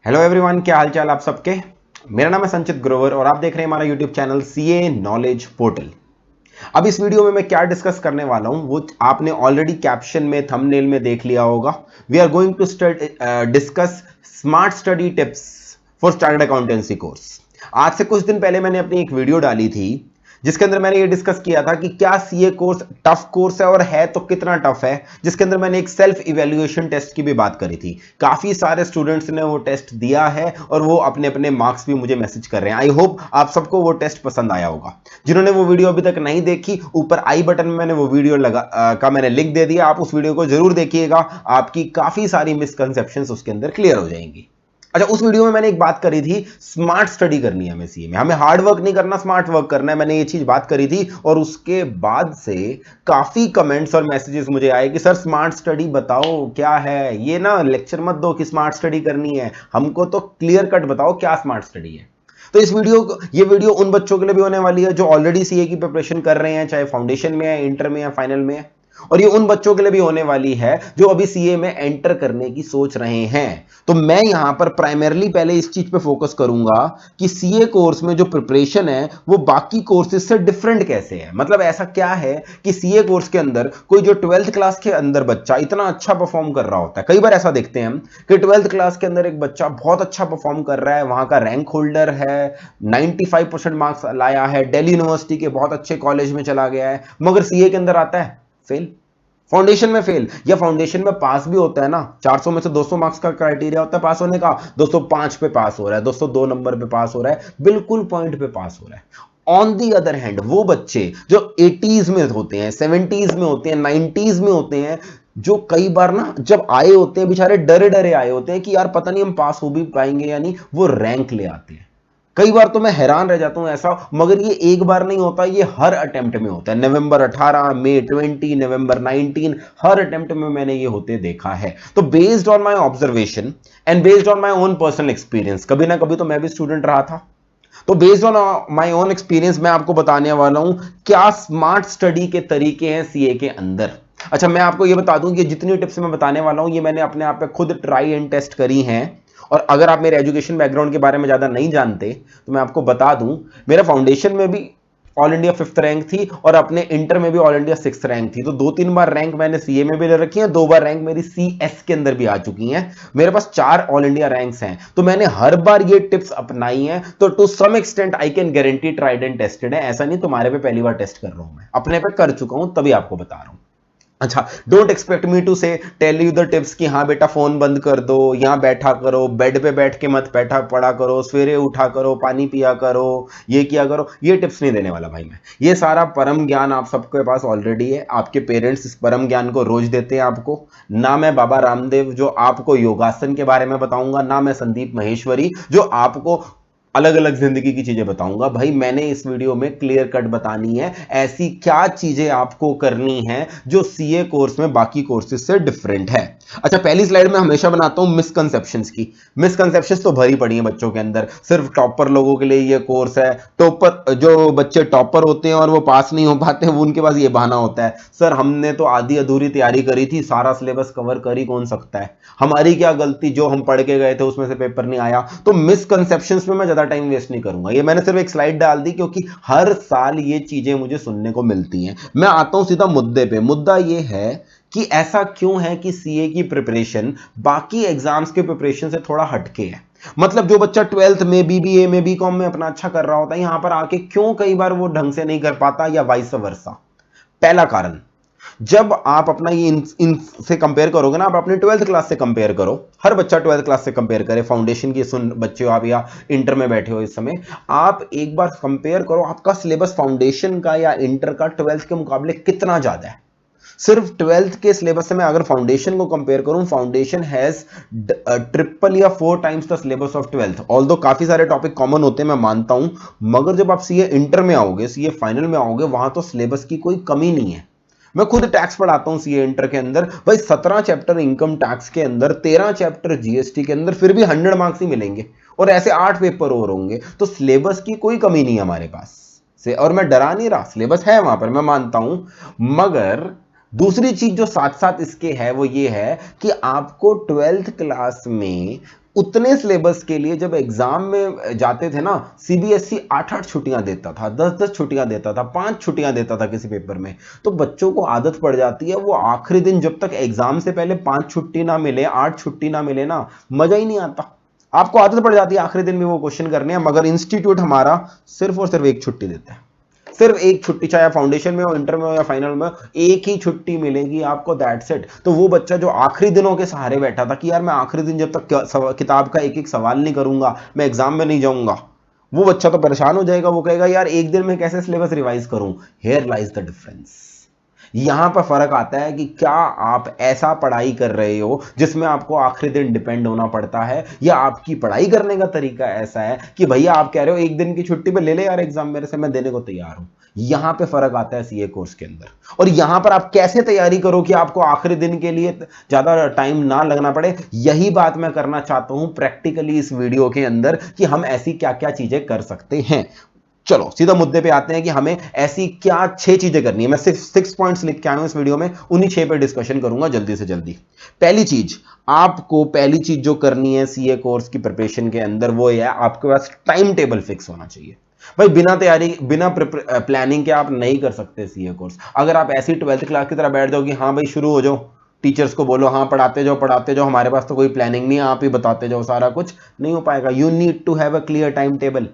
Hello everyone, क्या हाल चाल आप सबके। मेरा नाम है संचित ग्रोवर और आप देख रहे हैं हमारा YouTube channel CA knowledge portal. अब इस वीडियो में मैं क्या डिस्कस करने वाला हूं वो आपने ऑलरेडी कैप्शन में थंबनेल में देख लिया होगा। We are going to discuss smart study tips for started accountancy course. आज से कुछ दिन पहले मैंने अपनी एक वीडियो डाली थी जिसके अंदर मैंने ये डिस्कस किया था कि क्या सीए कोर्स टफ कोर्स है और है तो कितना टफ है, जिसके अंदर मैंने एक सेल्फ इवैल्यूएशन टेस्ट की भी बात करी थी। काफी सारे स्टूडेंट्स ने वो टेस्ट दिया है और वो अपने अपने मार्क्स भी मुझे मैसेज कर रहे हैं। आई होप आप सबको वो टेस्ट पसंद आया होगा। जिन्होंने वो वीडियो अभी तक नहीं देखी, ऊपर आई बटन में मैंने वो वीडियो का मैंने लिंक दे दिया, आप उस वीडियो को जरूर देखिएगा। आपकी काफी सारी मिसकंसेप्शंस उसके अंदर क्लियर हो जाएंगी। अच्छा, उस वीडियो में मैंने एक बात करी थी, स्मार्ट स्टडी करनी है हमें सीए में, हमें हार्ड वर्क नहीं करना, स्मार्ट वर्क करना है। मैंने ये चीज बात करी थी और उसके बाद से काफी कमेंट्स और मैसेजेस मुझे आए कि सर स्मार्ट स्टडी बताओ क्या है, ये ना लेक्चर मत दो कि स्मार्ट स्टडी करनी है, हमको तो क्लियर कट बताओ क्या स्मार्ट स्टडी है। तो ये वीडियो उन बच्चों के लिए भी होने वाली है जो ऑलरेडी सीए की प्रिपरेशन कर रहे हैं, चाहे फाउंडेशन में है, इंटर में है, फाइनल में है। और ये उन बच्चों के लिए भी होने वाली है जो अभी सीए में एंटर करने की सोच रहे हैं। तो मैं यहां पर प्राइमरली पहले इस चीज पे फोकस करूंगा कि सीए कोर्स में जो प्रिपरेशन है वो बाकी कोर्सेज से डिफरेंट कैसे है। मतलब ऐसा क्या है कि सीए कोर्स के अंदर कोई जो 12th क्लास के अंदर बच्चा इतना अच्छा परफॉर्म कर रहा होता है, कई बार ऐसा देखते हैं हम कि 12th क्लास के अंदर एक बच्चा बहुत अच्छा परफॉर्म कर रहा है, वहां का रैंक होल्डर है, 95% मार्क्स लाया है, दिल्ली यूनिवर्सिटी के बहुत अच्छे कॉलेज में चला गया है, मगर सीए के अंदर आता है फेल, फाउंडेशन में फेल, या फाउंडेशन में पास भी होता है ना, 400 में से 200 मार्क्स का क्राइटेरिया होता है पास होने का, 205 पे पास हो रहा है, 202 नंबर पे पास हो रहा है, बिल्कुल पॉइंट पे पास हो रहा है। ऑन दी अदर हैंड वो बच्चे जो 80s में होते हैं, 70s में होते हैं, 90s में होते हैं, जो कई बार ना जब आए होते हैं बेचारे डरे डरे आए होते हैं कि यार पता नहीं हम पास हो भी पाएंगे या नहीं, वो रैंक ले आते हैं। कई बार तो मैं हैरान रह जाता हूं ऐसा, मगर ये एक बार नहीं होता, ये हर अटेम्प्ट में होता है। नवंबर 18, मई 20, नवंबर 19, हर अटेम्प्ट में मैंने ये होते देखा है। तो based on my observation and based on my own personal experience, कभी ना कभी तो मैं भी स्टूडेंट रहा था, तो based on my own experience मैं आपको बताने वाला हूं क्या स्मार्ट स्टडी के तरीके हैं सीए के अंदर। अच्छा, मैं आपको ये बता दूं कि जितनी टिप्स मैं बताने वाला हूं ये मैंने अपने आप पे खुद ट्राई एंड टेस्ट करी हैं। और अगर आप मेरे एजुकेशन बैकग्राउंड के बारे में ज्यादा नहीं जानते तो मैं आपको बता दूं, मेरा फाउंडेशन में भी ऑल इंडिया 5th रैंक थी और अपने इंटर में भी ऑल इंडिया 6th रैंक थी। तो 2-3 बार रैंक मैंने सीए में भी ले रखी है, 2 बार रैंक मेरी सीएस के अंदर भी आ चुकी हैं। मेरे पास 4 ऑल इंडिया रैंक्स हैं, तो मैंने हर बार ये टिप्स अपनाई हैं। तो to some extent I can guarantee tried and tested है, ऐसा नहीं तुम्हारे पे पहली बार टेस्ट कर रहा हूं, मैं अपने पे कर चुका हूं तभी आपको बता रहा हूं। अच्छा, डोंट एक्सपेक्ट मी टू से टेल यू द टिप्स कि हाँ बेटा फोन बंद कर दो, यहां बैठा करो, बेड पे बैठ के मत बैठा पड़ा करो, सवेरे उठा करो, पानी पिया करो, ये किया करो। ये टिप्स नहीं देने वाला भाई मैं। ये सारा परम ज्ञान आप सबके पास ऑलरेडी है, आपके पेरेंट्स इस परम ज्ञान को रोज देते हैं आपको। ना मैं बाबा रामदेव जो आपको योगासन के बारे में बताऊंगा, ना मैं संदीप महेश्वरी जो आपको अलग अलग जिंदगी की चीजें बताऊंगा। भाई मैंने इस वीडियो में क्लियर कट बतानी है ऐसी क्या चीजें आपको करनी है जो सीए कोर्स में बाकी कोर्सेज से डिफरेंट है। अच्छा, पहली स्लाइड में हमेशा बनाता हूं मिसकंसेप्शंस की। मिसकंसेप्शंस तो भरी पड़ी हैं बच्चों के अंदर, सिर्फ टॉपर लोगों के लिए ये कोर्स है। टॉपर जो बच्चे टॉपर होते हैं और वो पास नहीं हो पाते हैं, वो उनके पास ये बहाना होता है, सर हमने तो आधी अधूरी तैयारी करी थी, सारा सिलेबस कवर कर ही कौन सकता है, हमारी क्या गलती, जो हम पढ़ के गए थे उसमें से पेपर नहीं आया। तो मिसकंसेप्शंस में मैं ज्यादा टाइम वेस्ट नहीं करूंगा, ये मैंने सिर्फ एक स्लाइड डाल दी क्योंकि हर साल ये चीजें मुझे सुनने को मिलती हैं। मैं आता हूं सीधा मुद्दे पे। मुद्दा ये है कि ऐसा क्यों है कि सीए की प्रिपरेशन बाकी एग्जाम्स के प्रिपरेशन से थोड़ा हटके है। मतलब जो बच्चा 12th में बीबीए में बीकॉम में अपना अच्छा कर रहा होता है, यहां पर आके क्यों कई बार वो ढंग से नहीं कर पाता या वाइस वर्सा। पहला कारण, जब आप अपना ये इनसे कंपेयर करोगे ना, आप अपने 12th क्लास से कंपेयर करो, हर बच्चा 12th क्लास से कंपेयर करे, फाउंडेशन की सुन बच्चे हो आप या इंटर में बैठे हो इस समय, आप एक बार कंपेयर करो आपका सिलेबस फाउंडेशन का या इंटर का 12th के मुकाबले कितना ज्यादा है। सिर्फ 12th के सिलेबस से मैं अगर फाउंडेशन को कंपेयर करूं, फाउंडेशन हैज ट्रिपल या 4 times the syllabus of 12th। Although काफी सारे टॉपिक कॉमन होते हैं मैं मानता हूं, मगर जब आप सीए इंटर में आओगे, सीए फाइनल में आओगे, वहां तो सिलेबस की कोई कमी नहीं है। मैं खुद टैक्स पढ़ाता हूं सीए इंटर के अंदर, भाई 17 चैप्टर इनकम टैक्स के अंदर, 13 चैप्टर जीएसटी के अंदर, फिर भी 100 मार्क्स ही मिलेंगे और ऐसे 8 पेपर और होंगे। तो सिलेबस की कोई कमी नहीं है हमारे पास से, और मैं डरा नहीं रहा, सिलेबस है वहां पर मैं मानता हूं, मगर दूसरी चीज जो साथ साथ इसके है वो ये है कि आपको 12th क्लास में उतने सिलेबस के लिए जब एग्जाम में जाते थे ना, सीबीएसई 8-8 छुट्टियां देता था, 10-10 छुट्टियां देता था, 5 छुट्टियां देता था किसी पेपर में। तो बच्चों को आदत पड़ जाती है, वो आखिरी दिन जब तक एग्जाम से पहले 5 छुट्टी ना मिले, 8 छुट्टी ना मिले ना, मजा ही नहीं आता। आपको आदत पड़ जाती है आखिरी दिन में वो क्वेश्चन करने हैं, मगर इंस्टीट्यूट हमारा सिर्फ और सिर्फ एक छुट्टी देता है। सिर्फ एक छुट्टी, चाहे फाउंडेशन में हो, इंटर में हो या फाइनल में, एक ही छुट्टी मिलेगी आपको, दैट्स इट। तो वो बच्चा जो आखिरी दिनों के सहारे बैठा था कि यार मैं आखिरी दिन जब तक किताब का एक एक सवाल नहीं करूंगा, मैं एग्जाम में नहीं जाऊंगा, वो बच्चा तो परेशान हो जाएगा। वो कहेगा यार एक दिन में कैसे सिलेबस रिवाइज करूं। Here lies the difference. यहां पर फर्क आता है कि क्या आप ऐसा पढ़ाई कर रहे हो जिसमें आपको आखिरी दिन डिपेंड होना पड़ता है, या आपकी पढ़ाई करने का तरीका ऐसा है कि भैया आप कह रहे हो एक दिन की छुट्टी पे ले ले यार एग्जाम मेरे से, मैं देने को तैयार हूं। यहां पे फर्क आता है सीए कोर्स के अंदर। और यहां पर आप कैसे तैयारी करो कि आपको आखिरी दिन के लिए ज्यादा टाइम ना लगना पड़े, यही बात मैं करना चाहता हूं प्रैक्टिकली इस वीडियो के अंदर कि हम ऐसी क्या क्या चीजें कर सकते हैं। चलो सीधा मुद्दे पे आते हैं कि हमें ऐसी क्या 6 चीजें करनी है। मैं सिर्फ 6 पॉइंट्स लिख के आया हूं इस वीडियो में, उन्हीं 6 पे डिस्कशन करूंगा जल्दी से जल्दी। पहली चीज, आपको पहली चीज जो करनी है सीए कोर्स की प्रिपरेशन के अंदर, वो है आपके पास टाइम टेबल फिक्स होना चाहिए। भाई बिना तैयारी, बिना प्लानिंग के आप नहीं कर सकते सीए कोर्स। अगर आप ऐसी 12th क्लास की तरह बैठ जाओ कि हाँ भाई शुरू हो जाओ, टीचर्स को बोलो हाँ पढ़ाते जाओ, हमारे पास तो कोई प्लानिंग नहीं है, आप ही बताते जाओ सारा कुछ, नहीं हो पाएगा। You need to have a clear time table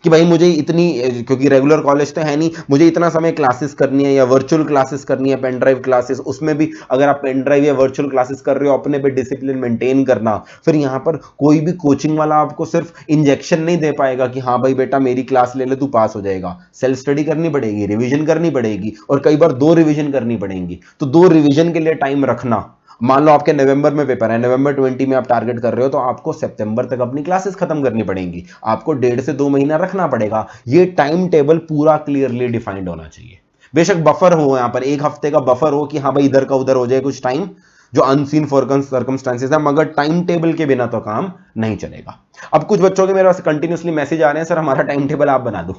कि भाई मुझे इतनी, क्योंकि रेगुलर कॉलेज तो है नहीं, मुझे इतना समय क्लासेस करनी है या वर्चुअल क्लासेस करनी है, पेन ड्राइव क्लासेस, उसमें भी अगर आप पेन ड्राइव या वर्चुअल क्लासेस कर रहे हो अपने पे डिसिप्लिन मेंटेन करना। फिर यहाँ पर कोई भी कोचिंग वाला आपको सिर्फ इंजेक्शन नहीं दे पाएगा कि हाँ भाई बेटा मेरी क्लास ले ले तू पास हो जाएगा। सेल्फ स्टडी करनी पड़ेगी, रिविजन करनी पड़ेगी, और कई बार 2 रिविजन करनी पड़ेंगी। तो 2 रिविजन के लिए टाइम रखना। मान लो आपके नवंबर में पेपर है, नवंबर 20 में आप टारगेट कर रहे हो, तो आपको सितंबर तक अपनी क्लासेस खत्म करनी पड़ेंगी। आपको 1.5 से 2 महीना रखना पड़ेगा। ये टाइम टेबल पूरा क्लियरली डिफाइंड होना चाहिए। बेशक बफर हो, यहां पर 1 हफ्ते का बफर हो कि हाँ भाई इधर का उधर हो जाए कुछ टाइम, जो अनसीन सर्कमस्टांसेस है, मगर टाइम टेबल के बिना तो काम नहीं चलेगा। अब कुछ बच्चों के मेरे पास कंटिन्यूसली मैसेज आ रहे हैं, सर हमारा टाइम टेबल आप बना दो।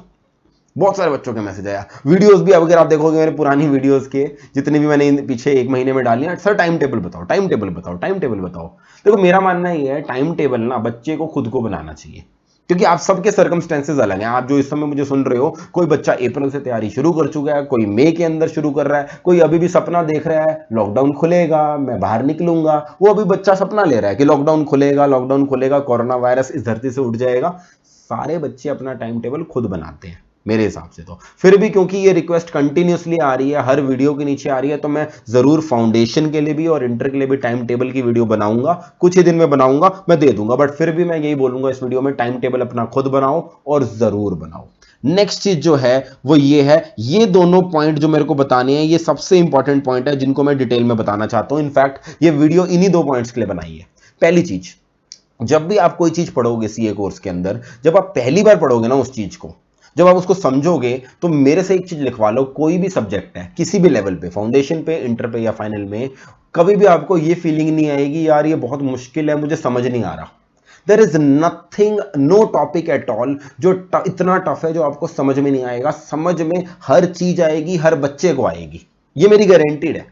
बहुत सारे बच्चों के मैसेज आया, वीडियोस भी अगर आप देखोगे मेरे पुरानी वीडियोस के जितने भी मैंने पीछे 1 महीने में डाली हैं, सर टाइम टेबल बताओ, टाइम टेबल बताओ, टाइम टेबल बताओ। देखो मेरा मानना ये है टाइम टेबल ना बच्चे को खुद को बनाना चाहिए, क्योंकि आप सबके सर्कमस्टेंसेस अलग हैं। आप जो इस समय मुझे सुन रहे हो, कोई बच्चा अप्रैल से तैयारी शुरू कर चुका है, कोई मई के अंदर शुरू कर रहा है, कोई अभी भी सपना देख रहा है लॉकडाउन खुलेगा मैं बाहर निकलूंगा। वो अभी बच्चा सपना ले रहा है कि लॉकडाउन खुलेगा, लॉकडाउन खुलेगा, कोरोना वायरस इस धरती से उठ जाएगा। सारे बच्चे अपना टाइम टेबल खुद बनाते हैं मेरे हिसाब से। तो फिर भी क्योंकि ये रिक्वेस्ट कंटिन्यूसली आ रही है, हर वीडियो के नीचे आ रही है, तो मैं जरूर फाउंडेशन के लिए भी और इंटर के लिए भी टाइम टेबल की वीडियो बनाऊंगा। कुछ ही दिन में बनाऊंगा, मैं दे दूंगा, बट फिर भी मैं यही बोलूंगा इस वीडियो में, टाइम टेबल अपना खुद बनाओ और जरूर बनाओ। नेक्स्ट चीज जो है वो ये है, ये दोनों पॉइंट जो मेरे को बताने हैं, ये सबसे इंपॉर्टेंट पॉइंट है जिनको मैं डिटेल में बताना चाहता हूं। इनफैक्ट ये वीडियो इन्हीं 2 पॉइंट्स के लिए बनाई है। पहली चीज, जब भी आप कोई चीज पढ़ोगे सीए कोर्स के अंदर, जब आप पहली बार पढ़ोगे ना उस चीज को, जब आप उसको समझोगे, तो मेरे से एक चीज लिखवा लो, कोई भी सब्जेक्ट है किसी भी लेवल पे, फाउंडेशन पे, इंटर पे या फाइनल में, कभी भी आपको ये फीलिंग नहीं आएगी यार ये बहुत मुश्किल है मुझे समझ नहीं आ रहा। There is nothing, no topic at all जो इतना टफ है जो आपको समझ में नहीं आएगा। समझ में हर चीज आएगी, हर बच्चे को आएगी, ये मेरी गारंटीड है।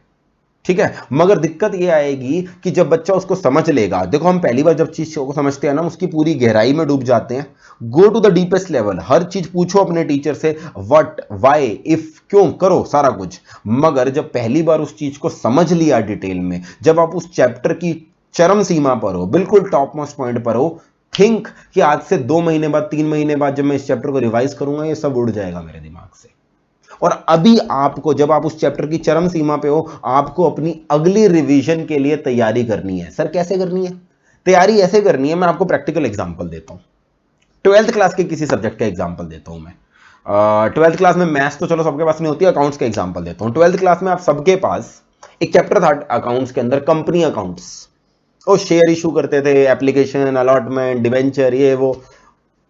ठीक है, मगर दिक्कत ये आएगी कि जब बच्चा उसको समझ लेगा। देखो हम पहली बार जब चीज को समझते हैं ना, उसकी पूरी गहराई में डूब जाते हैं। Go to the deepest level, हर चीज पूछो अपने टीचर से, व्हाट, व्हाई, इफ, क्यों, करो सारा कुछ। मगर जब पहली बार उस चीज को समझ लिया डिटेल में, जब आप उस चैप्टर की चरम सीमा पर हो, बिल्कुल टॉप मोस्ट पॉइंट पर हो, थिंक कि आज से 2 महीने बाद, 3 महीने बाद जब मैं इस चैप्टर को रिवाइज करूंगा, ये सब उड़ जाएगा मेरे दिमाग से। और अभी आपको, जब आप उस चैप्टर की चरम सीमा पे हो, आपको अपनी अगली रिवीजन के लिए तैयारी करनी है। सर कैसे करनी है तैयारी? ऐसे करनी है, मैं आपको प्रैक्टिकल एग्जांपल देता हूं। 12th क्लास के किसी सब्जेक्ट का एग्जांपल देता हूं मैं। 12th क्लास में मैथ्स तो चलो सबके पास नहीं होती, अकाउंट्स का एग्जांपल देता हूं। 12th क्लास में आप सबके पास एक चैप्टर था अकाउंट्स के अंदर, कंपनी अकाउंट्स। वो शेयर इशू करते थे, एप्लीकेशन, अलॉटमेंट, डिवेंचर, ये वो।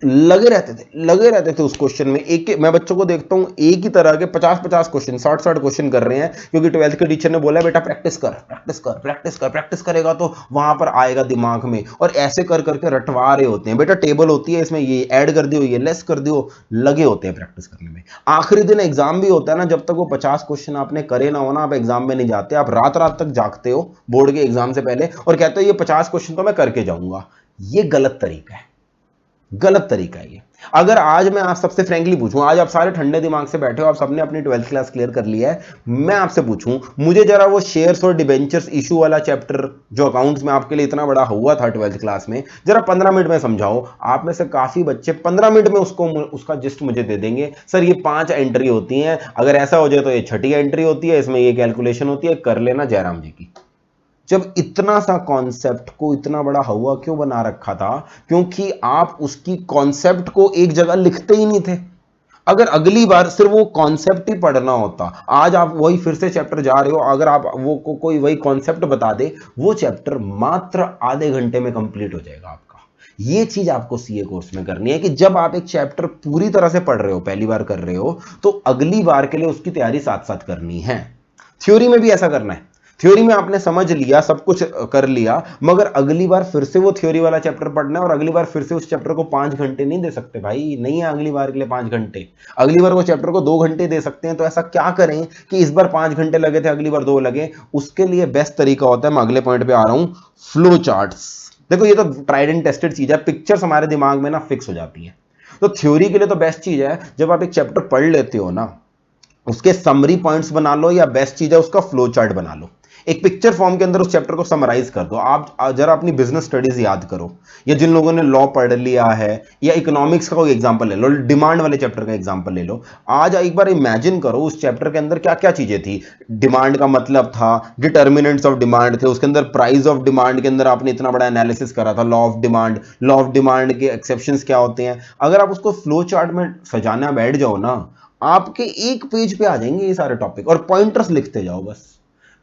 लगे रहते थे उस क्वेश्चन में। मैं बच्चों को देखता हूं एक ही तरह के 50-50 क्वेश्चन, 60-60 क्वेश्चन कर रहे हैं, क्योंकि 12th के टीचर ने बोला बेटा प्रैक्टिस कर, प्रैक्टिस कर, प्रैक्टिस कर, प्रैक्टिस करेगा तो वहां पर आएगा दिमाग में, और ऐसे कर करके रटवा रहे होते हैं। बेटा टेबल होती है, इसमें ये ऐड कर दियो, ये लेस कर दियो, लगे होते हैं प्रैक्टिस करने में। आखिरी दिन एग्जाम भी होता है ना, जब तक वो 50 क्वेश्चन आपने करे ना हो ना, आप एग्जाम में नहीं जाते। आप रात रात तक जागते हो बोर्ड के एग्जाम से पहले और कहते हो ये 50 क्वेश्चन तो मैं करके जाऊंगा। ये गलत तरीका है, गलत तरीका है ये। अगर आज मैं आप सबसे फ्रैंकली पूछूं, आज आप सारे ठंडे दिमाग से बैठे हो, आप सबने अपनी 12th क्लास क्लियर कर लिया है, मैं आपसे पूछूं, मुझे जरा वो शेयर्स और डिबेंचर्स इशू वाला चैप्टर जो अकाउंट्स में आपके लिए इतना बड़ा हुआ था 12th क्लास में, जरा 15 मिनट में समझाओ। आप में से काफी बच्चे 15 मिनट में उसका जिस्ट मुझे दे देंगे, सर ये 5 एंट्री होती हैं, अगर ऐसा हो जाए तो ये छठी एंट्री होती है, इसमें ये कैलकुलेशन होती है, कर लेना जयराम जी की। जब इतना सा कॉन्सेप्ट को इतना बड़ा हुआ क्यों बना रखा था? क्योंकि आप उसकी कॉन्सेप्ट को एक जगह लिखते ही नहीं थे। अगर अगली बार सिर्फ वो कॉन्सेप्ट ही पढ़ना होता, आज आप वही फिर से चैप्टर जा रहे हो, अगर आप वो कोई वही कॉन्सेप्ट बता दे, वो चैप्टर मात्र आधे घंटे में कंप्लीट हो जाएगा आपका। ये चीज आपको सीए कोर्स में करनी है कि जब आप एक चैप्टर पूरी तरह से पढ़ रहे हो, पहली बार कर रहे हो, तो अगली बार के लिए उसकी तैयारी साथ साथ करनी है। थ्योरी में भी ऐसा करना है। थ्योरी में आपने समझ लिया, सब कुछ कर लिया, मगर अगली बार फिर से वो थ्योरी वाला चैप्टर पढ़ना है, और अगली बार फिर से उस चैप्टर को 5 घंटे नहीं दे सकते भाई, नहीं है अगली बार के लिए 5 घंटे। अगली बार वो चैप्टर को 2 घंटे दे सकते हैं, तो ऐसा क्या करें कि इस बार 5 घंटे लगे थे, अगली बार 2 लगे। उसके लिए बेस्ट तरीका होता है, मैं अगले पॉइंट पे आ रहा हूं, फ्लो चार्ट्स। देखो ये तो ट्राइड एंड टेस्टेड चीज है, पिक्चर्स हमारे दिमाग में ना फिक्स हो जाती है। तो थ्योरी के लिए तो बेस्ट चीज है, जब आप एक चैप्टर पढ़ लेते हो ना, उसके समरी पॉइंट्स बना लो, या बेस्ट चीज है उसका फ्लो चार्ट बना लो। एक पिक्चर फॉर्म के अंदर उस चैप्टर को समराइज कर दो। आप जरा अपनी बिजनेस स्टडीज याद करो, या जिन लोगों ने लॉ पढ़ लिया है, या इकोनॉमिक्स का कोई एग्जांपल ले लो, डिमांड वाले चैप्टर का एग्जांपल ले लो। आज एक बार इमेजिन करो उस चैप्टर के अंदर क्या क्या चीजें थी। डिमांड का मतलब था, डिटर्मिनेंट्स ऑफ डिमांड थे, उसके अंदर प्राइस ऑफ डिमांड के अंदर आपने इतना बड़ा एनालिसिस करा था, लॉ ऑफ डिमांड के एक्सेप्शंस क्या होते हैं। अगर आप उसको फ्लो चार्ट में सजाना बैठ जाओ ना, आपके एक पेज पे आ जाएंगे ये सारे टॉपिक, और पॉइंटर्स लिखते जाओ बस।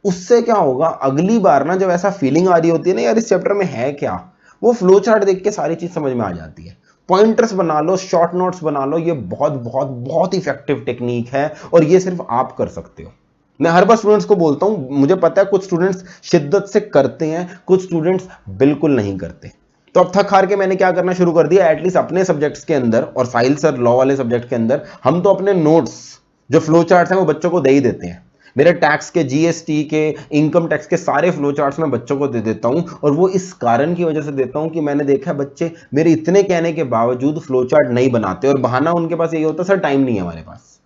उससे क्या होगा, अगली बार ना जब ऐसा फीलिंग आ रही होती है ना यार इस चैप्टर में है क्या, वो फ्लो चार्ट देख के सारी चीज समझ में आ जाती है। पॉइंटर्स बना लो, शॉर्ट नोट्स बना लो, ये बहुत बहुत बहुत इफेक्टिव टेक्निक है, और ये सिर्फ आप कर सकते हो। मैं हर बार स्टूडेंट्स को बोलता हूं, मुझे पता है कुछ स्टूडेंट्स शिद्दत से करते हैं, कुछ स्टूडेंट्स बिल्कुल नहीं करते। तो अब थक हार के मैंने क्या करना शुरू कर दिया, एटलीस्ट अपने सब्जेक्ट्स के अंदर, और साहिल सर लॉ वाले सब्जेक्ट के अंदर, हम तो अपने नोट्स जो फ्लो चार्ट्स हैं वो बच्चों को दे ही देते हैं। मेरे टैक्स के, जीएसटी के, इनकम टैक्स के सारे फ्लो चार्ट्स मैं बच्चों को दे देता हूं, और वो इस कारण की वजह से देता हूं कि मैंने देखा है बच्चे मेरे इतने कहने के बावजूद फ्लो चार्ट नहीं बनाते, और बहाना उनके पास यही होता है, सर टाइम नहीं है हमारे पास।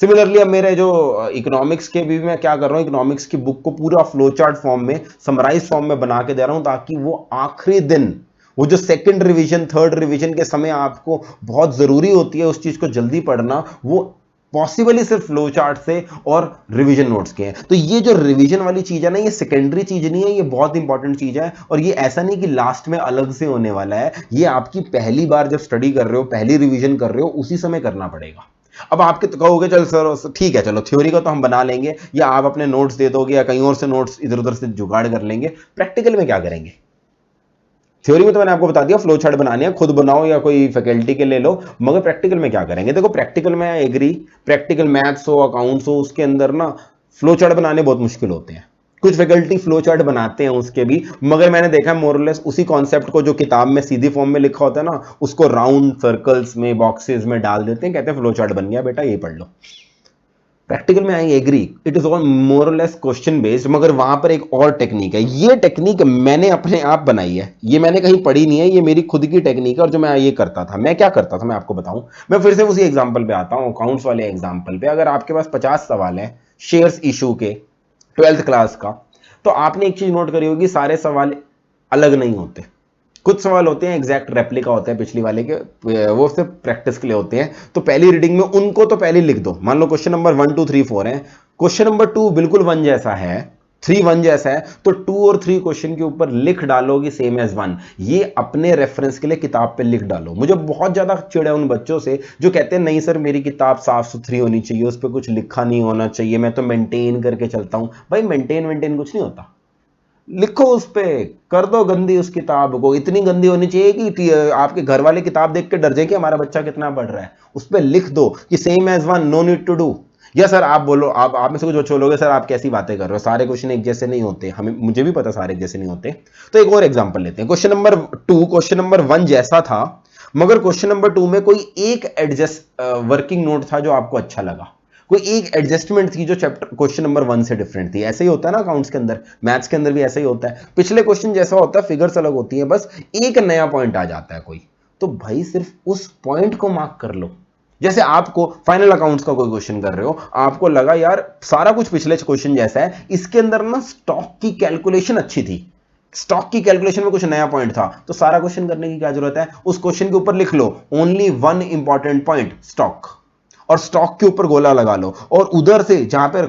सिमिलरली अब मेरे जो इकोनॉमिक्स के भी मैं क्या कर रहा हूं, इकोनॉमिक्स की बुक को पूरा फ्लो चार्ट फॉर्म में, समराइज फॉर्म में बना के दे रहा हूं, ताकि वो आखिरी दिन, वो जो सेकंड रिवीजन, थर्ड रिवीजन के समय आपको बहुत जरूरी होती है उस चीज को जल्दी पढ़ना, वो पॉसिबली सिर्फ फ्लो चार्ट से और रिवीजन नोट्स के हैं। तो ये जो रिवीजन वाली चीज है ना, ये सेकेंडरी चीज नहीं है, ये बहुत इंपॉर्टेंट चीज है, और ये ऐसा नहीं कि लास्ट में अलग से होने वाला है, ये आपकी पहली बार जब स्टडी कर रहे हो, पहली रिवीजन कर रहे हो, उसी समय करना पड़ेगा। अब आपके तो कहोगे चल सर ठीक है, चलो थ्योरी का तो हम बना लेंगे, या आप अपने नोट्स दे दोगे, या कहीं और से नोट्स इधर उधर से जुगाड़ कर लेंगे, प्रैक्टिकल में क्या करेंगे? थ्योरी में तो मैंने आपको बता दिया फ्लो चार्ट बनाने हैं, खुद बनाओ या कोई फैकल्टी के ले लो, मगर प्रैक्टिकल में क्या करेंगे? देखो प्रैक्टिकल में एग्री, प्रैक्टिकल मैथ्स हो, अकाउंट्स हो, उसके अंदर ना फ्लो चार्ट बनाने बहुत मुश्किल होते हैं। कुछ फैकल्टी फ्लो चार्ट बनाते हैं उसके भी, मगर मैंने देखा है मोरलेस उसी कॉन्सेप्ट को जो किताब में सीधी फॉर्म में लिखा होता है ना, उसको राउंड सर्कल्स में, बॉक्सेस में डाल देते हैं, कहते हैं फ्लो चार्ट बन गया बेटा, ये पढ़ लो। प्रैक्टिकल में I agree, it is all more less question based, मगर वहां पर एक और टेक्निक है। ये टेक्निक मैंने अपने आप बनाई है, ये मैंने कहीं पढ़ी नहीं है, ये मेरी खुद की टेक्निक है। और जो मैं ये करता था, मैं क्या करता था मैं आपको बताऊं, मैं फिर से उसी एग्जांपल पे आता हूं, अकाउंट्स वाले एग्जांपल पे। अगर आपके पास 50 सवाल है शेयर्स इशू के 12th क्लास का, तो आपने एक चीज नोट करी होगी, सारे सवाल अलग नहीं होते। कुछ सवाल होते हैं एग्जैक्ट रेप्लिका होते हैं पिछली वाले के, वो सिर्फ प्रैक्टिस के लिए होते हैं। तो पहली रीडिंग में उनको तो पहले लिख दो। मान लो क्वेश्चन नंबर 1 2 3 4 है, क्वेश्चन नंबर 2 बिल्कुल 1 जैसा है, 3 1 जैसा है, तो 2 और 3 क्वेश्चन के ऊपर लिख डालोगे सेम एज 1। ये अपने रेफरेंस के लिए किताब पे लिख डालो। मुझे बहुत ज्यादा चिढ़ है उन बच्चों से जो कहते हैं नहीं सर मेरी किताब साफ सुथरी होनी चाहिए, उस पर कुछ लिखा नहीं होना चाहिए, मैं तो मेंटेन करके चलता हूं। भाई मेंटेन कुछ नहीं होता। लिखो उस पे, कर दो गंदी उस किताब को, इतनी गंदी होनी चाहिए कि आपके घर वाले किताब देख के डर जाए कि हमारा बच्चा कितना पढ़ रहा है। उस पे लिख दो कि same as one, no need to do. या सर आप बोलो, आप में से कुछ बोलोगे सर आप कैसी बातें कर रहे हो, सारे क्वेश्चन एक जैसे नहीं होते, हमें मुझे भी पता सारे एक जैसे नहीं होते। तो एक और एग्जांपल लेते हैं, क्वेश्चन नंबर 1 जैसा था, मगर क्वेश्चन नंबर 2 में कोई एक एडजस्ट वर्किंग नोट था जो आपको अच्छा लगा, कोई एक एडजस्टमेंट थी जो चैप्टर क्वेश्चन नंबर 1 से डिफरेंट थी। ऐसे ही होता है ना अकाउंट्स के अंदर, मैथ्स के अंदर भी ऐसा ही होता है, पिछले क्वेश्चन जैसा होता है, फिगर्स अलग होती है, बस एक नया पॉइंट आ जाता है कोई, तो भाई सिर्फ उस पॉइंट को मार्क कर लो। जैसे आपको फाइनल अकाउंट्स का कोई क्वेश्चन कर रहे हो, आपको लगा यार सारा कुछ पिछले क्वेश्चन जैसा है, इसके अंदर ना स्टॉक की कैलकुलेशन अच्छी थी, स्टॉक की कैलकुलेशन में कुछ नया पॉइंट था, तो सारा क्वेश्चन करने की क्या जरूरत है, उस क्वेश्चन के ऊपर लिख लो only one important point stock, और स्टॉक के ऊपर गोला लगा लो, और उधर से जहां पर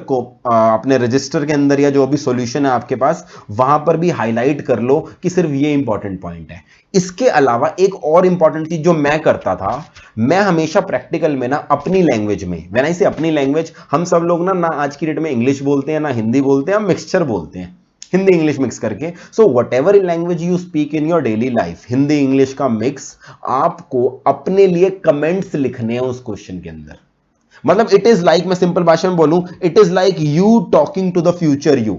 अपने रजिस्टर के अंदर या जो भी सॉल्यूशन है आपके पास, वहां पर भी हाईलाइट कर लो कि सिर्फ ये इंपॉर्टेंट पॉइंट है। इसके अलावा एक और इंपॉर्टेंट चीज जो मैं करता था, मैं हमेशा प्रैक्टिकल में ना अपनी लैंग्वेज में, व्हेन आई से अपनी लैंग्वेज, हम सब लोग ना आज की डेट में इंग्लिश बोलते हैं ना हिंदी बोलते हैं, हम मिक्सचर बोलते हैं, हिंदी इंग्लिश मिक्स करके। So what ever language you speak in your daily life, Hindi English का मिक्स, आपको अपने लिए कमेंट्स लिखने हैं उस क्वेश्चन के अंदर। मतलब इट इज लाइक, मैं सिंपल भाषा में बोलूं, it is like you talking to the future you.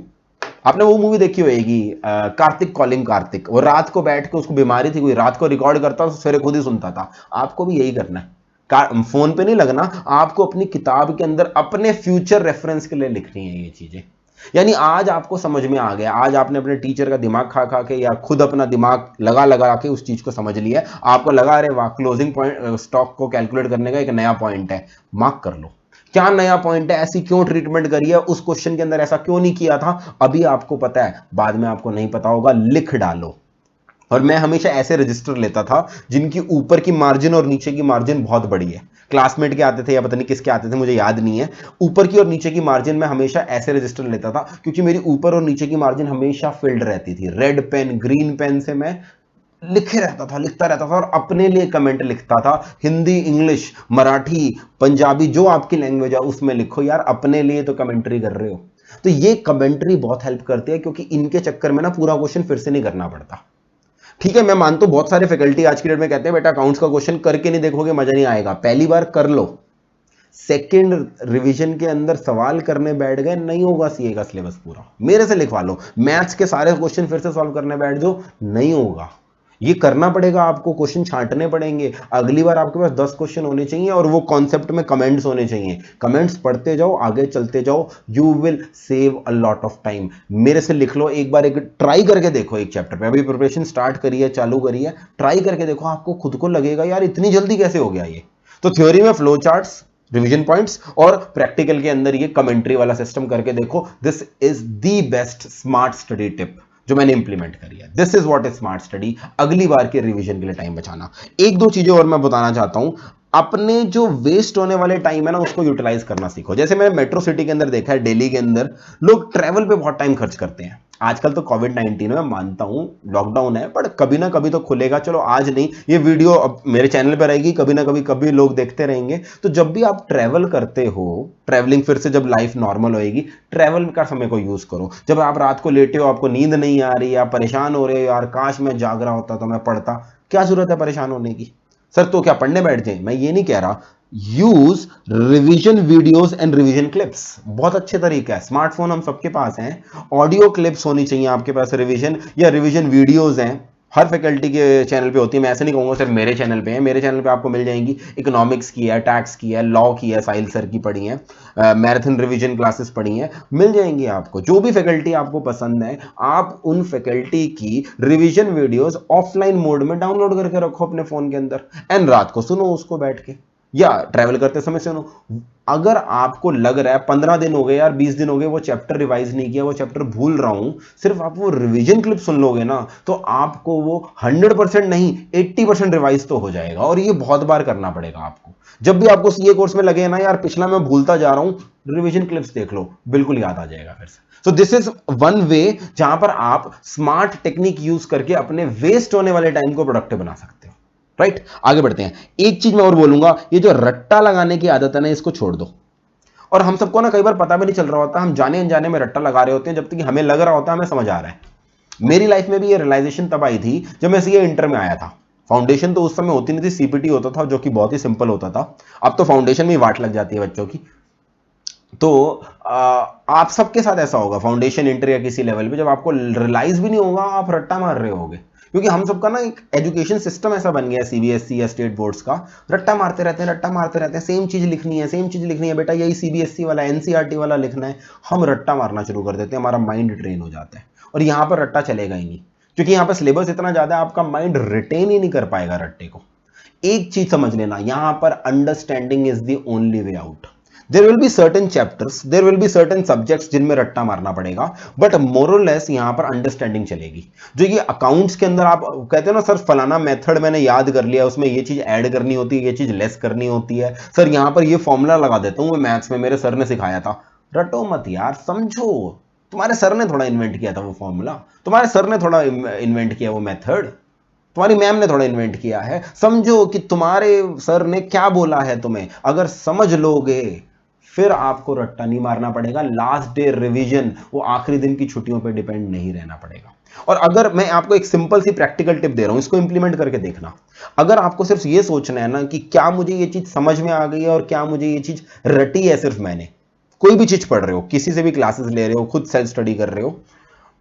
आपने वो मूवी देखी होगी कार्तिक कॉलिंग कार्तिक, वो रात को बैठ के, उसको बीमारी थी कोई, रात को रिकॉर्ड करता था, सवेरे खुद ही सुनता था। आपको भी यही करना है, फोन पे नहीं लगना, आपको अपनी किताब के अंदर अपने फ्यूचर रेफरेंस के लिए लिखनी है ये चीजें। यानी आज आपको समझ में आ गया, आज आपने अपने टीचर का दिमाग खा खा के या खुद अपना दिमाग लगा लगा के उस चीज को समझ लिया, आपको लगा अरे वाह क्लोजिंग पॉइंट स्टॉक को कैलकुलेट करने का एक नया पॉइंट है, मार्क कर लो। क्या नया पॉइंट है, ऐसी क्यों ट्रीटमेंट करी है, उस क्वेश्चन के अंदर ऐसा क्यों नहीं किया था, अभी आपको पता है, बाद में आपको नहीं पता होगा, लिख डालो। और मैं हमेशा ऐसे रजिस्टर लेता था जिनकी ऊपर की मार्जिन और नीचे की मार्जिन बहुत बड़ी है, क्लासमेट के आते थे या पता नहीं किसके आते थे, मुझे याद नहीं है, ऊपर की और नीचे की मार्जिन में हमेशा ऐसे रजिस्टर लेता था, क्योंकि मेरी ऊपर और नीचे की मार्जिन हमेशा फिल्ड रहती थी, रेड पेन ग्रीन पेन से मैं लिखे रहता था, लिखता रहता था, और अपने लिए कमेंट लिखता था, हिंदी इंग्लिश मराठी पंजाबी जो आपकी लैंग्वेज है उसमें लिखो यार, अपने लिए तो कमेंट्री कर रहे हो। तो ये कमेंट्री बहुत हेल्प करती है, क्योंकि इनके चक्कर में ना पूरा क्वेश्चन फिर से नहीं करना पड़ता। ठीक है, मैं मानता हूं बहुत सारे फैकल्टी आज की डेट में कहते हैं बेटा अकाउंट्स का क्वेश्चन करके नहीं देखोगे मजा नहीं आएगा, पहली बार कर लो, सेकंड रिवीजन के अंदर सवाल करने बैठ गए, नहीं होगा सीए का सिलेबस पूरा, मेरे से लिखवा लो, मैथ्स के सारे क्वेश्चन फिर से सॉल्व करने बैठ जाओ, नहीं होगा। ये करना पड़ेगा आपको, क्वेश्चन छांटने पड़ेंगे, अगली बार आपके पास 10 क्वेश्चन होने चाहिए, और वो कॉन्सेप्ट में कमेंट्स होने चाहिए, कमेंट्स पढ़ते जाओ, आगे चलते जाओ, you will save a lot of time. मेरे से लिख लो, एक बार एक ट्राई करके देखो, एक चैप्टर पे अभी प्रिपरेशन स्टार्ट करी है, चालू करी है, ट्राई करके देखो, आपको खुद को लगेगा यार इतनी जल्दी कैसे हो गया ये। तो थ्योरी में फ्लो चार्ट्स, रिवीजन पॉइंट्स, और प्रैक्टिकल के अंदर ये कमेंट्री वाला सिस्टम करके देखो, this is the best smart study tip जो मैंने इंप्लीमेंट करी है, this is what is smart study. अगली बार के रिवीजन के लिए टाइम बचाना। एक दो चीजें और मैं बताना चाहता हूं, अपने जो वेस्ट होने वाले टाइम है ना उसको यूटिलाइज करना सीखो। जैसे मैंने मेट्रो सिटी के अंदर देखा है, दिल्ली के अंदर लोग ट्रैवल पे बहुत टाइम खर्च करते हैं। आजकल तो कोविड-19 में मानता हूं लॉकडाउन है, बट कभी ना कभी तो खुलेगा, चलो आज नहीं, ये वीडियो अब मेरे चैनल पर रहेगी, कभी ना कभी कभी लोग देखते रहेंगे। तो जब भी आप ट्रैवल करते हो, ट्रैवलिंग फिर से जब लाइफ नॉर्मल होएगी, ट्रैवल का समय को यूज करो। जब आप रात को लेटे हो, आपको नींद नहीं आ रही, आप परेशान हो रहे हो, यार काश मैं जाग रहा होता तो मैं पढ़ता, क्या जरूरत है परेशान होने की। सर तो क्या पढ़ने बैठ जाए, मैं ये नहीं कह रहा, use revision videos and revision clips, बहुत अच्छे तरीका है, स्मार्टफोन हम सबके पास हैं, ऑडियो क्लिप्स होनी चाहिए आपके पास, रिवीजन या रिवीजन वीडियोस हैं, हर फैकल्टी के चैनल पे होती है, मैं ऐसे नहीं कहूंगा सिर्फ मेरे चैनल पे है, मेरे चैनल पे आपको मिल जाएंगी, इकोनॉमिक्स की है, टैक्स की है, लॉ की है, साहिल सर की पढ़ी है, मैराथन रिवीजन क्लासेस पढ़ी हैं, मिल जाएंगी आपको, जो भी फैकल्टी आपको पसंद है, आप उन फैकल्टी की रिवीजन वीडियोस ऑफलाइन मोड में डाउनलोड करके रखो अपने फोन के अंदर, एंड रात को सुनो उसको बैठ के, या ट्रैवल करते समय सुनो। अगर आपको लग रहा है 15 दिन हो गए यार, 20 दिन हो गए, वो चैप्टर रिवाइज नहीं किया, वो चैप्टर भूल रहा हूं, सिर्फ आप वो रिवीजन क्लिप सुन लोगे ना, तो आपको वो 100% नहीं 80% रिवाइज तो हो जाएगा। और ये बहुत बार करना पड़ेगा आपको, जब भी आपको सीए कोर्स में लगे ना यार पिछला मैं भूलता जा रहा हूं, रिवीजन क्लिप्स देख लो, बिल्कुल याद आ जाएगा फिर से। So this is one way जहां पर आप स्मार्ट टेक्निक यूज करके अपने वेस्ट होने वाले टाइम को प्रोडक्टिव बना सकते हो। राइट, आगे बढ़ते हैं। एक चीज मैं और बोलूंगा, ये जो रट्टा लगाने की आदत है ना, इसको छोड़ दो। और हम सबको ना कई बार पता भी नहीं चल रहा होता, हम जाने अनजाने में रट्टा लगा रहे होते हैं, जब तक कि हमें लग रहा होता है हमें समझ आ रहा है। मेरी लाइफ में भी ये रियलाइजेशन तब आई थी जब मैं सीए इंटर में आया था। फाउंडेशन तो उस समय होती नहीं थी, सीपीटी होता था जो कि बहुत ही सिंपल होता था। अब तो फाउंडेशन में ही वाट लग जाती है बच्चों की। तो आप सबके साथ ऐसा होगा फाउंडेशन इंटर या किसी लेवल पे, जब आपको रियलाइज भी नहीं होगा आप रट्टा मार रहे होगे। क्योंकि हम सबका ना एक एजुकेशन सिस्टम ऐसा बन गया है सीबीएसई या स्टेट बोर्ड्स का, रट्टा मारते रहते हैं, रट्टा मारते रहते हैं, सेम चीज लिखनी है, सेम चीज लिखनी है, बेटा यही सीबीएसई वाला एनसीईआरटी वाला लिखना है। हम रट्टा मारना शुरू कर देते हैं, हमारा माइंड ट्रेन हो जाता है। और यहां पर रट्टा चलेगा ही नहीं, क्योंकि यहां पर सिलेबस इतना ज्यादा है, आपका माइंड रिटेन ही नहीं कर पाएगा रट्टे को। एक चीज समझ लेना, यहां पर understanding is the only way out. There will be certain chapters, there will be certain subjects जिनमें रट्टा मारना पड़ेगा, बट मोरलेस यहां पर अंडरस्टैंडिंग चलेगी। जो ये अकाउंट्स के अंदर आप कहते हो ना, सर फलाना मेथड मैंने याद कर लिया, उसमें ये चीज ऐड करनी होती है, ये चीज लेस करनी होती है, सर यहां पर ये फॉर्मूला लगा देता हूं मैं मैथ्स में, मेरे सर ने सिखाया था। रटो मत यार, समझो। तुम्हारे सर ने थोड़ा इन्वेंट किया था वो फॉर्मूला, तुम्हारे सर ने थोड़ा इन्वेंट किया वो मेथड, तुम्हारी मैम ने थोड़ा इन्वेंट किया है। समझो कि तुम्हारे सर ने क्या बोला है तुम्हें। अगर समझ लोगे फिर आपको रट्टा नहीं मारना पड़ेगा। लास्ट डे रिवीजन, वो आखिरी दिन की छुट्टियों पर डिपेंड नहीं रहना पड़ेगा। और अगर मैं आपको एक सिंपल सी प्रैक्टिकल टिप दे रहा हूं, इसको इंप्लीमेंट करके देखना। अगर आपको सिर्फ ये सोचना है ना कि क्या मुझे ये चीज समझ में आ गई है और क्या मुझे ये चीज रटी है, सिर्फ मैंने कोई भी चीज पढ़ रहे हो, किसी से भी क्लासेस ले रहे हो, खुद सेल्फ स्टडी कर रहे हो,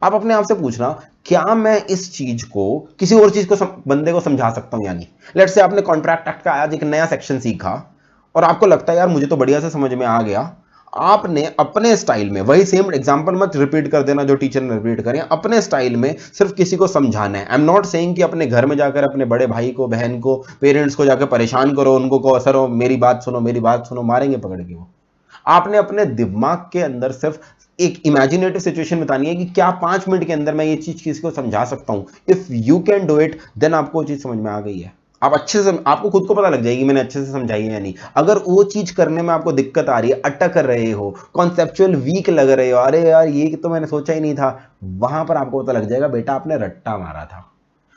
आप अपने आप से पूछना क्या मैं इस चीज को किसी और चीज को बंदे को समझा सकता हूं या नहीं। लेट्स से आपने कॉन्ट्रैक्ट एक्ट का आज एक नया सेक्शन सीखा और आपको लगता है यार मुझे तो बढ़िया से समझ में आ गया। आपने अपने स्टाइल में, वही सेम एग्जांपल मत रिपीट कर देना जो टीचर ने रिपीट करें, अपने स्टाइल में सिर्फ किसी को समझाना है। आई एम नॉट सेइंग कि अपने घर में जाकर अपने बड़े भाई को, बहन को, पेरेंट्स को जाकर परेशान करो, उनको कहो सर मेरी बात सुनो, मेरी बात सुनो, मारेंगे पकड़ के वो। आपने अपने दिमाग के अंदर सिर्फ एक इमेजिनेटिव सिचुएशन बतानी है कि क्या 5 मिनट के अंदर मैं ये चीज किसी को समझा सकता हूं। If you can do it then आपको चीज समझ में आ गई है। आप अच्छे से, आपको खुद को पता लग जाएगी मैंने अच्छे से समझाई है या नहीं। अगर वो चीज करने में आपको दिक्कत आ रही है, अटक रहे हो, कॉन्सेप्चुअल वीक लग रहे हो, अरे यार ये तो मैंने सोचा ही नहीं था, वहां पर आपको पता लग जाएगा बेटा आपने रट्टा मारा था।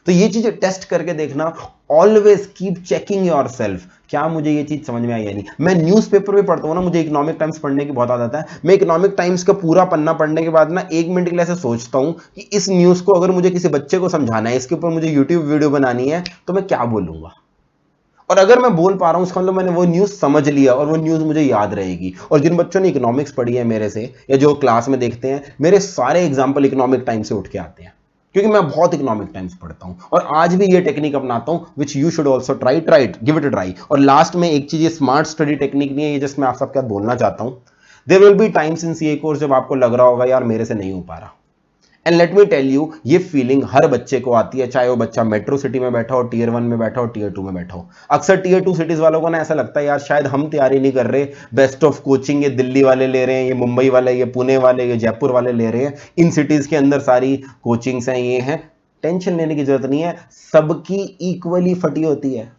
तो ये चीजें टेस्ट करके देखना। Always keep checking your self, क्या मुझे ये चीज समझ में आई या नहीं। मैं न्यूज़पेपर भी पढ़ता हूँ ना, मुझे इकोनॉमिक टाइम्स पढ़ने की बहुत आदत है। मैं इकोनॉमिक टाइम्स का पूरा पन्ना पढ़ने के बाद ना 1 मिनट के लिए ऐसे सोचता हूँ कि इस न्यूज को अगर मुझे किसी बच्चे को समझाना है, इसके ऊपर मुझे यूट्यूब वीडियो बनानी है, तो मैं क्या बोलूंगा। और अगर मैं बोल पा रहा हूं उसका मतलब मैंने वो न्यूज समझ लिया और वो न्यूज मुझे याद रहेगी। और जिन बच्चों ने इकोनॉमिक्स पढ़ी है मेरे से या जो क्लास में देखते हैं, मेरे सारे एग्जाम्पल इकोनॉमिक टाइम्स से उठ के आते हैं, क्योंकि मैं बहुत इकोनॉमिक टाइम्स पढ़ता हूं और आज भी ये टेक्निक अपनाता हूं, which you should also try give it a try. और लास्ट में एक चीज, ये स्मार्ट स्टडी टेक्निक नहीं है, ये जस्ट मैं आप सबके साथ बोलना चाहता हूं। There will be times in CA course जब आपको लग रहा होगा यार मेरे से नहीं हो पा रहा। And let me tell you, ये फीलिंग हर बच्चे को आती है, चाहे वो बच्चा मेट्रो सिटी में बैठा हो, टियर 1 में बैठा हो, टियर 2 में बैठा हो। अक्सर टियर 2 सिटीज वालों को ना ऐसा लगता है यार शायद हम तैयारी नहीं कर रहे, बेस्ट ऑफ कोचिंग ये दिल्ली वाले ले रहे हैं, ये मुंबई वाले, ये पुणे वाले, ये जयपुर वाले ले रहे हैं, इन सिटीज के अंदर सारी कोचिंग्स हैं, ये हैं। टेंशन लेने की जरूरत नहीं है, सबकी इक्वली फटी होती है,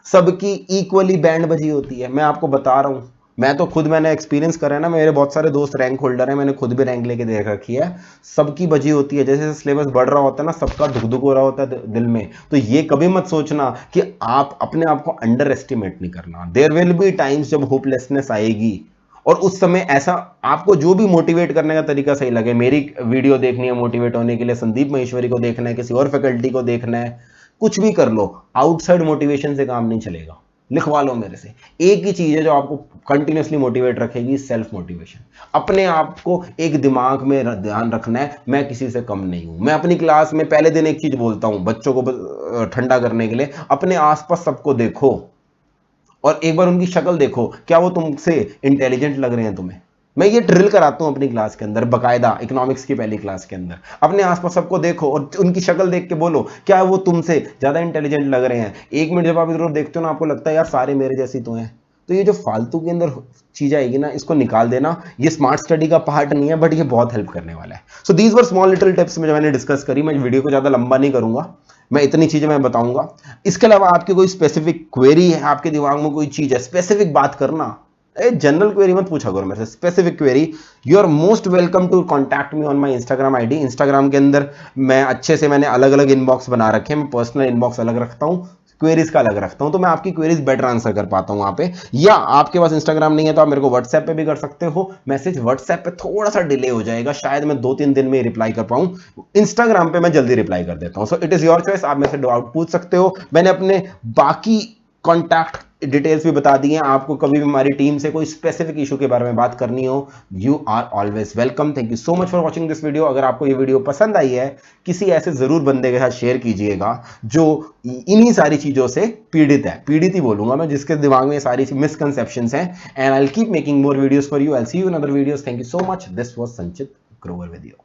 सबकी इक्वली बैंड बजी होती है। मैं आपको बता रहा हूं, मैं तो खुद, मैंने एक्सपीरियंस करा है ना, मेरे बहुत सारे दोस्त रैंक होल्डर हैं, मैंने खुद भी रैंक लेके देख रखी है। सबकी बजी होती है, जैसे जैसे सिलेबस बढ़ रहा होता है ना, सबका धुक धुक हो रहा होता है दिल में। तो ये कभी मत सोचना कि आप अपने आप को अंडर एस्टिमेट नहीं करना। देयर विल बी टाइम्स जब होपलेसनेस आएगी, और उस समय ऐसा आपको जो भी मोटिवेट करने का तरीका सही लगे, मेरी वीडियो देखनी है मोटिवेट होने के लिए, संदीप महेश्वरी को देखना है, किसी और फैकल्टी को देखना है, कुछ भी कर लो, आउटसाइड मोटिवेशन से काम नहीं चलेगा। लिखवा लो मेरे से। एक ही चीज है जो आपको कंटिन्यूसली मोटिवेट रखेगी, सेल्फ मोटिवेशन। अपने आप को एक दिमाग में ध्यान रखना है, मैं किसी से कम नहीं हूं। मैं अपनी क्लास में पहले दिन एक चीज बोलता हूं बच्चों को ठंडा करने के लिए, अपने आसपास सबको देखो और एक बार उनकी शक्ल देखो, क्या वो तुमसे इंटेलिजेंट लग रहे हैं तुम्हें। मैं ये ड्रिल कराता हूं अपनी क्लास के अंदर, बकायदा इकोनॉमिक्स की पहली क्लास के अंदर। अपने आसपास सबको देखो और उनकी शक्ल देख के बोलो क्या वो तुमसे ज्यादा इंटेलिजेंट लग रहे हैं। 1 मिनट जब आप इधर देखते हो ना, आपको लगता है यार सारे मेरे जैसी तो हैं। तो ये जो फालतू के अंदर चीज आएगी ना, इसको निकाल देना। ये स्मार्ट स्टडी का पार्ट नहीं है, बट ये बहुत हेल्प करने वाला है। So these were small little tips जो मैंने डिस्कस करी। मैं वीडियो को ज्यादा लंबा नहीं करूंगा, मैं इतनी चीजें मैं बताऊंगा। इसके अलावा आपकी कोई स्पेसिफिक क्वेरी है, आपके दिमाग में कोई चीज है, स्पेसिफिक बात करना। जनरल क्वेरी मत पूछा करो मेरे से, specific query. You are most welcome to contact me on my Instagram ID. Instagram के अंदर मैं अच्छे से, मैंने अलग अलग इनबॉक्स बना रखे हैं, मैं पर्सनल इनबॉक्स अलग रखता हूँ, क्वेरीज का अलग रखता हूं, तो मैं आपकी क्वेरीज बेटर आंसर कर पाता हूं वहां पे। या आपके पास इंस्टाग्राम नहीं है तो आप मेरे को व्हाट्सएप पे भी कर सकते हो मैसेज। व्हाट्सएप पे थोड़ा सा डिले हो जाएगा, शायद मैं 2-3 दिन में रिप्लाई कर पाऊं। इंस्टाग्राम पे मैं जल्दी रिप्लाई कर देता हूं। So it is your choice, आप मेरे से डाउट पूछ सकते हो। मैंने अपने बाकी कॉन्टैक्ट डिटेल्स भी बता दी हैं। आपको कभी भी हमारी टीम से कोई स्पेसिफिक इशू के बारे में बात करनी हो, you are always welcome. Thank you so much for watching this video. अगर आपको ये वीडियो पसंद आई है, किसी ऐसे जरूर बंदे के साथ शेयर कीजिएगा जो इन्हीं सारी चीजों से पीड़ित है, पीड़ित ही बोलूंगा मैं, जिसके दिमाग में ये सारी मिसकंसेप्शंस हैं। And I will keep making more videos for you. I will see you in other videos. Thank you so much. This was संचित ग्रोवर विद यू।